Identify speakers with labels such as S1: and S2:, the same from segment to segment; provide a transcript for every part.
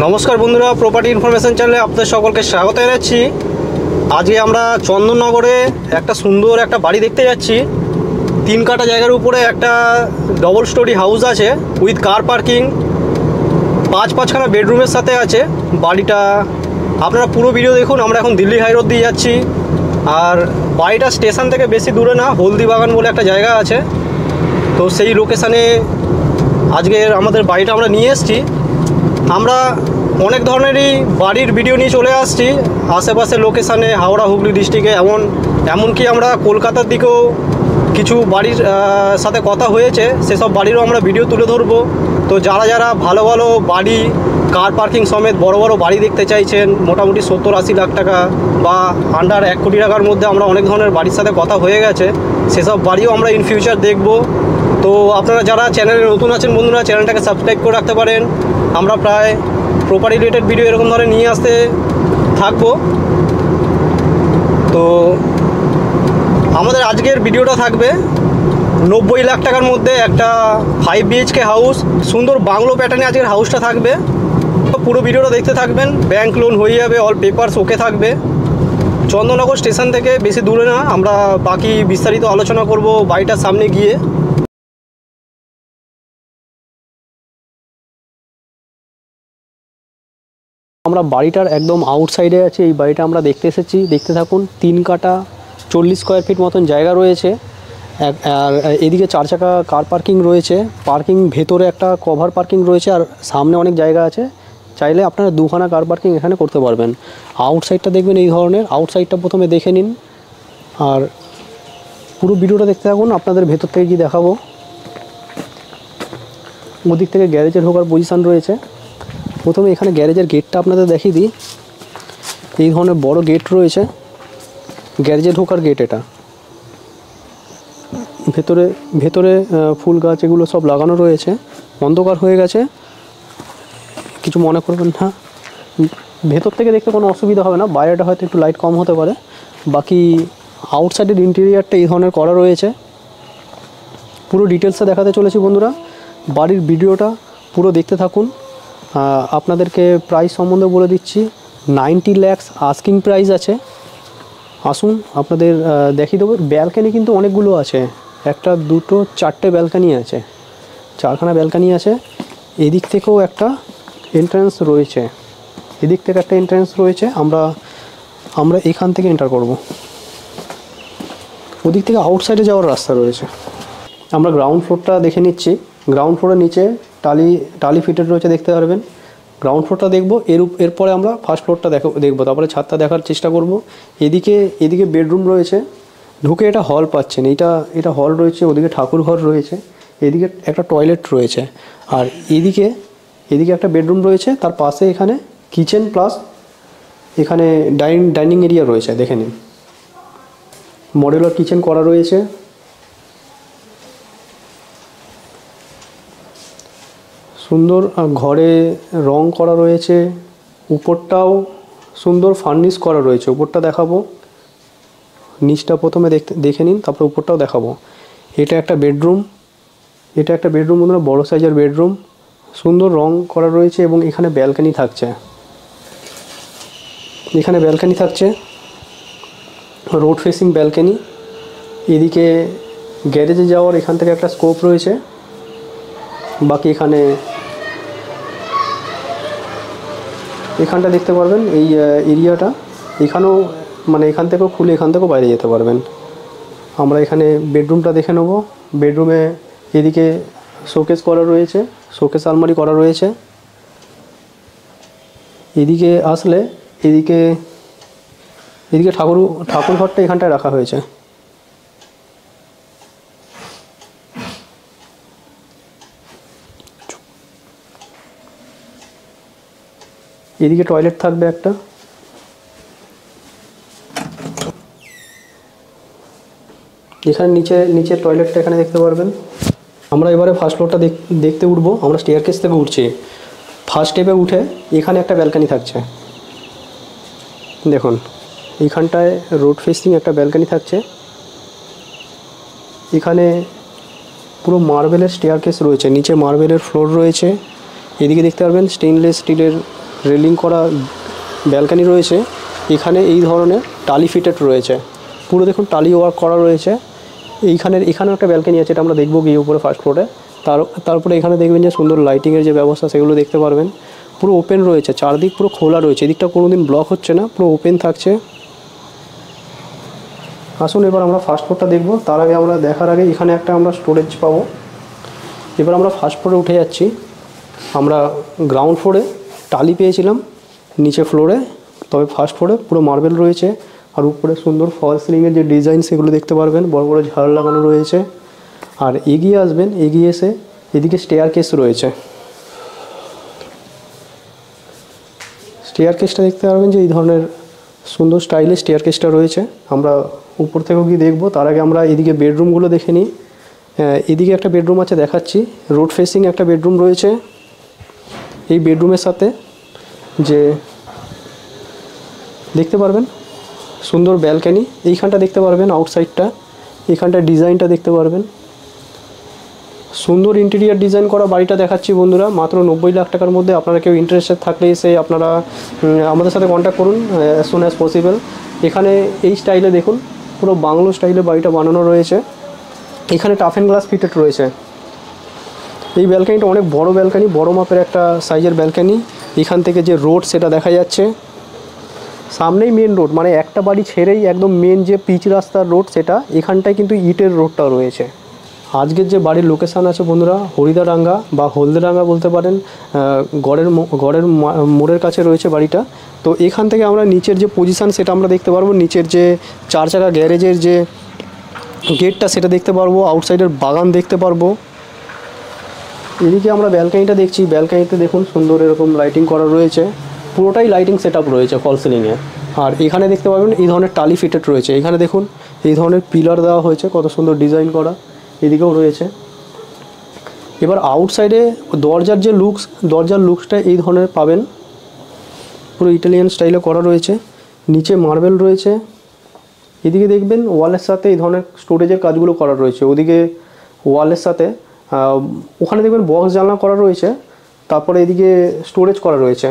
S1: নমস্কার বন্ধুরা, property information চ্যানেলে আপনাদের সকলকে স্বাগত জানাচ্ছি। আজকে আমরা চন্দননগরে একটা সুন্দর একটা বাড়ি দেখতে যাচ্ছি। 3 কাঠা জায়গার উপরে একটা ডবল স্টোরি হাউস আছে উইথ কার পার্কিং, 5খানা বেডরুমের সাথে আছে বাড়িটা। আপনারা পুরো ভিডিও দেখুন। আমরা এখন দিল্লি হাই রোড দিয়ে যাচ্ছি, আর বাড়িটা স্টেশন থেকে বেশি দূরে না, হলদিবাগান বলে একটা জায়গা আছে, তো সেই লোকেশানে আজকের আমাদের বাড়িটা আমরা নিয়ে এসেছি। আমরা অনেক ধরনেরই বাড়ির ভিডিও নিয়ে চলে আসছি আশেপাশের লোকেশানে, হাওড়া হুগলি ডিস্ট্রিক্টে, এমনকি আমরা কলকাতার দিকেও কিছু বাড়ির সাথে কথা হয়েছে, সেসব বাড়িরও আমরা ভিডিও তুলে ধরবো। তো যারা ভালো ভালো বাড়ি, কার পার্কিং সমেত বড় বড় বাড়ি দেখতে চাইছেন, মোটামুটি 70-80 লাখ টাকা বা আন্ডার 1 কোটি টাকার মধ্যে আমরা অনেক ধরনের বাড়ির সাথে কথা হয়ে গেছে, সেসব বাড়িও আমরা ইন ফিউচার দেখব। তো আপনারা যারা চ্যানেলে নতুন আছেন বন্ধুরা, চ্যানেলটাকে সাবস্ক্রাইব করে রাখতে পারেন। আমরা প্রায় প্রপার্টি রিলেটেড ভিডিও এরকম ধরে নিয়ে আসতে থাকবো। তো আমাদের আজকের ভিডিওটা থাকবে 90 লাখ টাকার মধ্যে একটা 5 BHK হাউস, সুন্দর বাংলো প্যাটার্নে আজকের হাউসটা থাকবে। তো পুরো ভিডিওটা দেখতে থাকবেন। ব্যাংক লোন হয়ে যাবে, অল পেপারস ওকে থাকবে। চন্দননগর স্টেশন থেকে বেশি দূরে না। আমরা বাকি বিস্তারিত আলোচনা করব বাড়িটার সামনে গিয়ে। আমরা বাড়িটার একদম আউটসাইডে আছি। এই বাড়িটা আমরা দেখতে এসেছি, দেখতে থাকুন। 3 কাঠা 40 স্কোয়ার ফিট মতন জায়গা রয়েছে, আর এদিকে 4 চাকা কার পার্কিং রয়েছে। পার্কিং ভেতরে একটা কভার পার্কিং রয়েছে, আর সামনে অনেক জায়গা আছে। চাইলে আপনারা 2খানা কার পার্কিং এখানে করতে পারবেন। আউটসাইডটা দেখবেন এই ধরনের। আউটসাইডটা প্রথমে দেখে নিন, আর পুরো ভিডিওটা দেখতে থাকুন। আপনাদের ভেতর থেকে গিয়ে দেখাবো। ওদিক থেকে গ্যারেজে ঢোকার পজিশান রয়েছে। প্রথমে এখানে গ্যারেজের গেটটা আপনাদের দেখিয়ে দিই। এই ধরনের বড় গেট রয়েছে, গ্যারেজে ঢোকার গেট এটা। ভেতরে ফুল গাছ এগুলো সব লাগানো রয়েছে। অন্ধকার হয়ে গেছে, কিছু মনে করবেন না। ভেতর থেকে দেখতে কোনো অসুবিধা হবে না, বাইরেটা হয়তো একটু লাইট কম হতে পারে। বাকি আউটসাইডের ইন্টেরিয়ারটা এই ধরনের করা রয়েছে। পুরো ডিটেলসে দেখাতে চলেছি বন্ধুরা। বাড়ির ভিডিওটা পুরো দেখতে থাকুন। আপনাদেরকে প্রাইস সম্বন্ধে বলে দিচ্ছি। 90 লাখ আস্কিং প্রাইস আছে। আসুন আপনাদের দেখিয়ে দেবো। ব্যালকানি কিন্তু অনেকগুলো আছে, 1, 2, 4টে ব্যালকানি আছে, 4খানা ব্যালকানি আছে। এদিক থেকেও একটা এন্ট্রান্স রয়েছে, এদিক থেকে একটা এন্ট্রান্স রয়েছে। আমরা এখান থেকে এন্টার করব। ওদিক থেকে আউটসাইডে যাওয়ার রাস্তা রয়েছে। আমরা গ্রাউন্ড ফ্লোরটা দেখে নিচ্ছি। গ্রাউন্ড ফ্লোরের নিচে টালি ফিটেড রয়েছে, দেখতে পারবেন। গ্রাউন্ড ফ্লোরটা দেখব, এরপরে আমরা ফার্স্ট ফ্লোরটা দেখব, তারপরে ছাদটা দেখার চেষ্টা করব। এদিকে বেডরুম রয়েছে, ঢুকে এটা হল পাচ্ছেন। এটা হল রয়েছে, ওদিকে ঠাকুর ঘর রয়েছে, এদিকে একটা টয়লেট রয়েছে, আর এদিকে একটা বেডরুম রয়েছে। তার পাশে এখানে কিচেন প্লাস এখানে ডাইনিং এরিয়া রয়েছে, দেখে নিন। মডেলার কিচেন করা রয়েছে। সুন্দর ঘরে রং করা রয়েছে। উপরটাও সুন্দর ফার্নিশ করা রয়েছে। উপরটা দেখাবো, নিচটা প্রথমে দেখে নিন, তারপর উপরটাও দেখাবো। এটা একটা বেডরুম বন্ধুরা, বড় সাইজের বেডরুম। সুন্দর রং করা রয়েছে, এবং এখানে ব্যালকানি থাকছে। Road facing balcony. এদিকে গ্যারেজে যাওয়ার এখান থেকে একটা স্কোপ রয়েছে। বাকি এখানটা দেখতে পারবেন, এই এরিয়াটা। এখানেও এখান থেকেও খুলে এখান থেকেও বাইরে যেতে পারবেন। আমরা এখানে বেডরুমটা দেখে নেব। বেডরুমে এদিকে শোকেস করা রয়েছে, শোকেস আলমারি করা রয়েছে। এদিকে আসলে এদিকে ঠাকুর ঘরটা এখানটায় রাখা হয়েছে। এদিকে টয়লেট থাকবে একটা। এখানে নিচে টয়লেটটা এখানে দেখতে পারবেন। আমরা এবারে ফার্স্ট ফ্লোরটা দেখতে উঠবো। আমরা স্টেয়ারকেস থেকে উঠছি। ফার্স্ট স্টেপে উঠে এখানে একটা ব্যালকানি থাকছে, দেখুন। এইখানটায় রোড ফেসিং একটা ব্যালকানি থাকছে। এখানে পুরো মার্বেলের স্টেয়ারকেস রয়েছে, নিচে মার্বেলের ফ্লোর রয়েছে। এদিকে দেখতে পারবেন স্টেইনলেস স্টিলের রেলিং করা ব্যালকানি রয়েছে। এখানে এই ধরনের টালি ফিটেড রয়েছে, পুরো দেখুন টালি ওয়ার্ক করা রয়েছে। এখানেও একটা ব্যালকানি আছে, এটা আমরা দেখবো গিয়ে উপরে ফার্স্ট ফ্লোরে। তারপরে এখানে দেখবেন যে সুন্দর লাইটিংয়ের যে ব্যবস্থা সেগুলো দেখতে পারবেন। পুরো ওপেন রয়েছে, চারদিক পুরো খোলা রয়েছে, এদিকটা কোনো দিন ব্লক হচ্ছে না, পুরো ওপেন থাকছে। আসুন এবার আমরা ফার্স্ট ফ্লোরটা দেখব। তার আগে আমরা দেখার আগে এখানে একটা আমরা স্টোরেজ পাবো। এবার আমরা ফার্স্ট ফ্লোরে উঠে যাচ্ছি। আমরা গ্রাউন্ড ফ্লোরে টালি পেয়েছিলাম, নিচে ফ্লোরে, তবে ফার্স্ট ফ্লোরে পুরো মার্বেল রয়েছে। আর উপরে সুন্দর ফল সিলিংয়ের যে ডিজাইন সেগুলো দেখতে পারবেন, বড় বড় ঝাড় লাগানো রয়েছে। আর এগিয়ে আসবেন, এগিয়ে এসে এদিকে স্টেয়ার কেস রয়েছে। স্টেয়ার কেসটা দেখতে পারবেন যে এই ধরনের সুন্দর স্টাইলে স্টেয়ার কেসটা রয়েছে। আমরা উপর থেকেও গিয়ে দেখবো, তার আগে আমরা এদিকে বেডরুমগুলো দেখে নিই। এদিকে একটা বেডরুম আছে, দেখাচ্ছি। রোড ফেসিং একটা বেডরুম রয়েছে। এই বেডরুমের সাথে যে দেখতে পারবেন সুন্দর ব্যালকানি, এইখানটা দেখতে পারবেন আউটসাইডটা, এইখানটা ডিজাইনটা দেখতে পারবেন। সুন্দর ইন্টেরিয়ার ডিজাইন করা বাড়িটা দেখাচ্ছি বন্ধুরা, মাত্র 90 লাখ টাকার মধ্যে। আপনারা কেউ ইন্টারেস্টেড থাকলে এসে আপনারা আমাদের সাথে কন্ট্যাক্ট করুন অ্যাজ সুন অ্যাজ পসিবল। এখানে এই স্টাইলে দেখুন, পুরো বাংলো স্টাইলে বাড়িটা বানানো রয়েছে। এখানে টাফ অ্যান্ড গ্লাস ফিটেড রয়েছে। এই ব্যালকানিটা অনেক বড় ব্যালকানি, বড় মাপের একটা সাইজের ব্যালকানি। এখান থেকে যে রোড সেটা দেখা যাচ্ছে, সামনেই মেন রোড, মানে একটা বাড়ি ছেড়েই একদম মেন যে পিচ রাস্তার রোড সেটা, এখানটায় কিন্তু ইটের রোডটা রয়েছে। আজকের যে বাড়ির লোকেশান আছে বন্ধুরা, হরিদারাঙ্গা বা হলদেরাঙ্গা বলতে পারেন, গড়ের মোড়ের কাছে রয়েছে বাড়িটা। তো এখান থেকে আমরা নিচের যে পজিশান সেটা আমরা দেখতে পারবো, নিচের যে 4 চাকা গ্যারেজের যে গেটটা সেটা দেখতে পারবো, আউটসাইডের বাগান দেখতে পারবো। এদিকে আমরা ব্যালকানিটা দেখছি, ব্যালকানিতে দেখুন সুন্দর এরকম লাইটিং করা রয়েছে, পুরোটাই লাইটিং সেট আপ রয়েছে ফল সিলিংয়ে। আর এখানে দেখতে পাবেন এই ধরনের টালি ফিটেড রয়েছে। এখানে দেখুন এই ধরনের পিলার দেওয়া হয়েছে, কত সুন্দর ডিজাইন করা, এদিকেও রয়েছে। এবার আউটসাইডে দরজার লুকসটা এই ধরনের পাবেন, পুরো ইটালিয়ান স্টাইলে করা রয়েছে, নিচে মার্বেল রয়েছে। এদিকে দেখবেন ওয়ালের সাথে এই ধরনের স্টোরেজের কাজগুলো করা রয়েছে। ওদিকে ওয়ালের সাথে ওখানে দেখবেন বক্স জানলা করা রয়েছে, তারপরে এদিকে স্টোরেজ করা রয়েছে,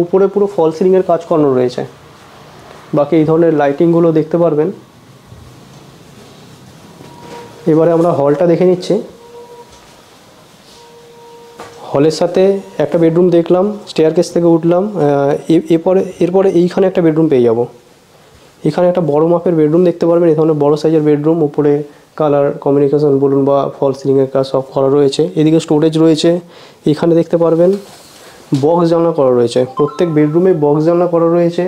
S1: উপরে পুরো ফল সিলিংয়ের কাজ করানো রয়েছে। বাকি এই ধরনের লাইটিংগুলো দেখতে পারবেন। এবারে আমরা হলটা দেখে নিচ্ছি। হলের সাথে একটা বেডরুম দেখলাম, স্টেয়ারকেস থেকে উঠলাম, এরপরে এইখানে একটা বেডরুম পেয়ে যাব। এখানে একটা বড় মাপের বেডরুম দেখতে পারবেন, এই ধরনের বড় সাইজের বেডরুম, উপরে কালার কমিউনিকেশন বলুন বা ফল সিলিংয়ের কাজ সব করা রয়েছে। এদিকে স্টোরেজ রয়েছে, এখানে দেখতে পারবেন বক্স জানলা করা রয়েছে, প্রত্যেক বেডরুমে বক্স জানলা করা রয়েছে।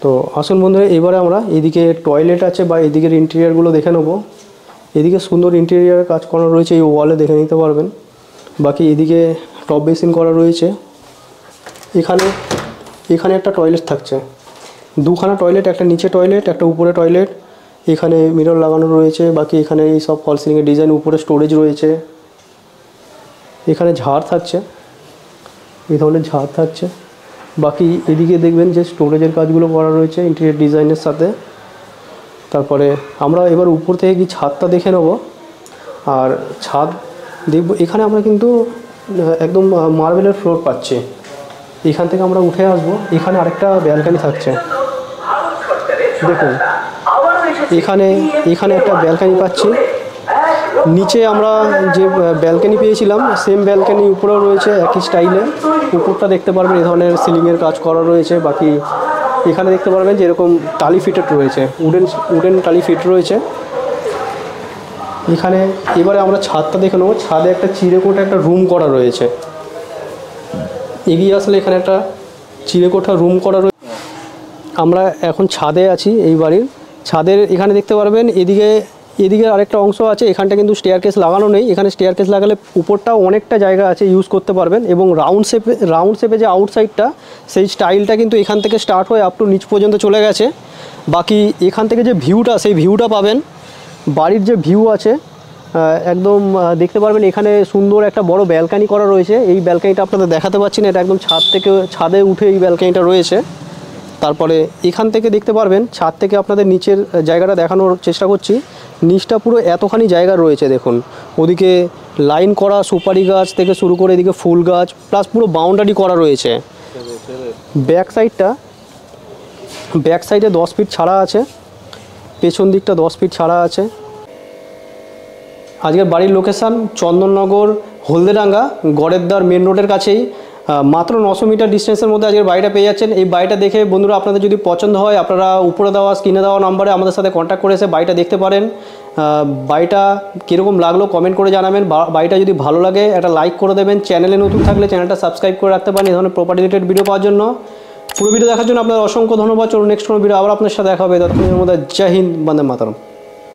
S1: তো আসুন বন্ধুরা, এবারে আমরা এদিকে টয়লেট আছে বা এদিকের ইন্টেরিয়ারগুলো দেখে নেবো। এদিকে সুন্দর ইন্টেরিয়ারের কাজ করা রয়েছে, এই ওয়ালে দেখে নিতে পারবেন। বাকি এদিকে টপ বেসিন করা রয়েছে। এখানে একটা টয়লেট থাকছে, দুখানা টয়লেট, একটা নিচে টয়লেট, একটা উপরে টয়লেট। এখানে মিরর লাগানো রয়েছে। বাকি এখানে এই সব ফল সিলিংয়ের ডিজাইন, উপরে স্টোরেজ রয়েছে। এখানে ঝাড় থাকছে, এই ধরনের ঝাড় থাকছে। বাকি এদিকে দেখবেন যে স্টোরেজের কাজগুলো করা রয়েছে ইন্টেরিয়র ডিজাইনের সাথে। তারপরে আমরা এবার উপর থেকে কি ছাদটা দেখে নেব। আর ছাদ দেখব, এখানে আমরা কিন্তু একদম মার্বেলের ফ্লোর পাচ্ছি। এখান থেকে আমরা উঠে আসবো, এখানে আরেকটা ব্যালকানি থাকছে, দেখুন এখানে একটা ব্যালকানি পাচ্ছি। নিচে আমরা যে ব্যালকানি পেয়েছিলাম সেম ব্যালকানি উপরেও রয়েছে একই স্টাইলে, উপরটা দেখতে পারবেন এই ধরনের সিলিংয়ের কাজ করা রয়েছে। বাকি এখানে দেখতে পারবেন যে এরকম টালি ফিটেড রয়েছে, উডেন টালি ফিট রয়েছে এখানে। এবারে আমরা ছাদটা দেখে নেবো। ছাদে একটা চিড়েকোঠা একটা রুম করা রয়েছে। এগিয়ে আসলে এখানে একটা চিড়েকোঠা রুম করা রয়েছে। আমরা এখন ছাদে আছি, এই বাড়ির ছাদের। এখানে দেখতে পারবেন এদিকে আরেকটা অংশ আছে, এখানটা কিন্তু স্টেয়ারকেস লাগানো নেই। এখানে স্টেয়ারকেস লাগালে উপরটাও অনেকটা জায়গা আছে, ইউজ করতে পারবেন। এবং রাউন্ড শেপে যে আউটসাইডটা সেই স্টাইলটা কিন্তু এখান থেকে স্টার্ট হয়ে আপ টু নিচ পর্যন্ত চলে গেছে। বাকি এখান থেকে যে ভিউটা, সেই ভিউটা পাবেন, বাড়ির যে ভিউ আছে একদম দেখতে পারবেন। এখানে সুন্দর একটা বড় ব্যালকানি করা রয়েছে। এই ব্যালকানিটা আপনাদের দেখাতে পাচ্ছি না, এটা একদম ছাদে উঠে এই ব্যালকানিটা রয়েছে। তারপরে এখান থেকে দেখতে পারবেন, ছাদ থেকে আপনাদের নিচের জায়গাটা দেখানোর চেষ্টা করছি। নিচটা পুরো এতখানি জায়গা রয়েছে দেখুন, ওদিকে লাইন করা সুপারি গাছ থেকে শুরু করে এদিকে ফুল গাছ প্লাস পুরো বাউন্ডারি করা রয়েছে। ব্যাক সাইডে 10 ফিট ছাড়া আছে, পেছন দিকটা 10 ফিট ছাড়া আছে। আজকের বাড়ির লোকেশান চন্দননগর হলদেডাঙ্গা গড়েরদার মেন রোডের কাছেই, মাত্র 900 মিটার ডিস্টেন্সের মধ্যে আজকের বাড়িটা পেয়ে যাচ্ছেন। এই বাড়িটা দেখে বন্ধুরা আপনাদের যদি পছন্দ হয় আপনারা উপরে দেওয়া স্ক্রিনে দেওয়া নাম্বারে আমাদের সাথে কন্ট্যাক্ট করে এসে বাড়িটা দেখতে পারেন। বাড়িটা কীরকম লাগলো কমেন্ট করে জানাবেন। বাড়িটা যদি ভালো লাগে একটা লাইক করে দেবেন, চ্যানেলে নতুন থাকলে চ্যানেলটা সাবস্ক্রাইব করে রাখতে পারেন এই ধরনের প্রপার্টি রিলেটেড ভিডিও পাওয়ার জন্য। পুরো ভিডিও দেখার জন্য আপনার অসংখ্য ধন্যবাদ। চলুন নেক্সট কোনো ভিডিও আবার আপনার সাথে দেখা হবে। ততক্ষণের মধ্যে জয় হিন্দ, বন্দে মাতরম।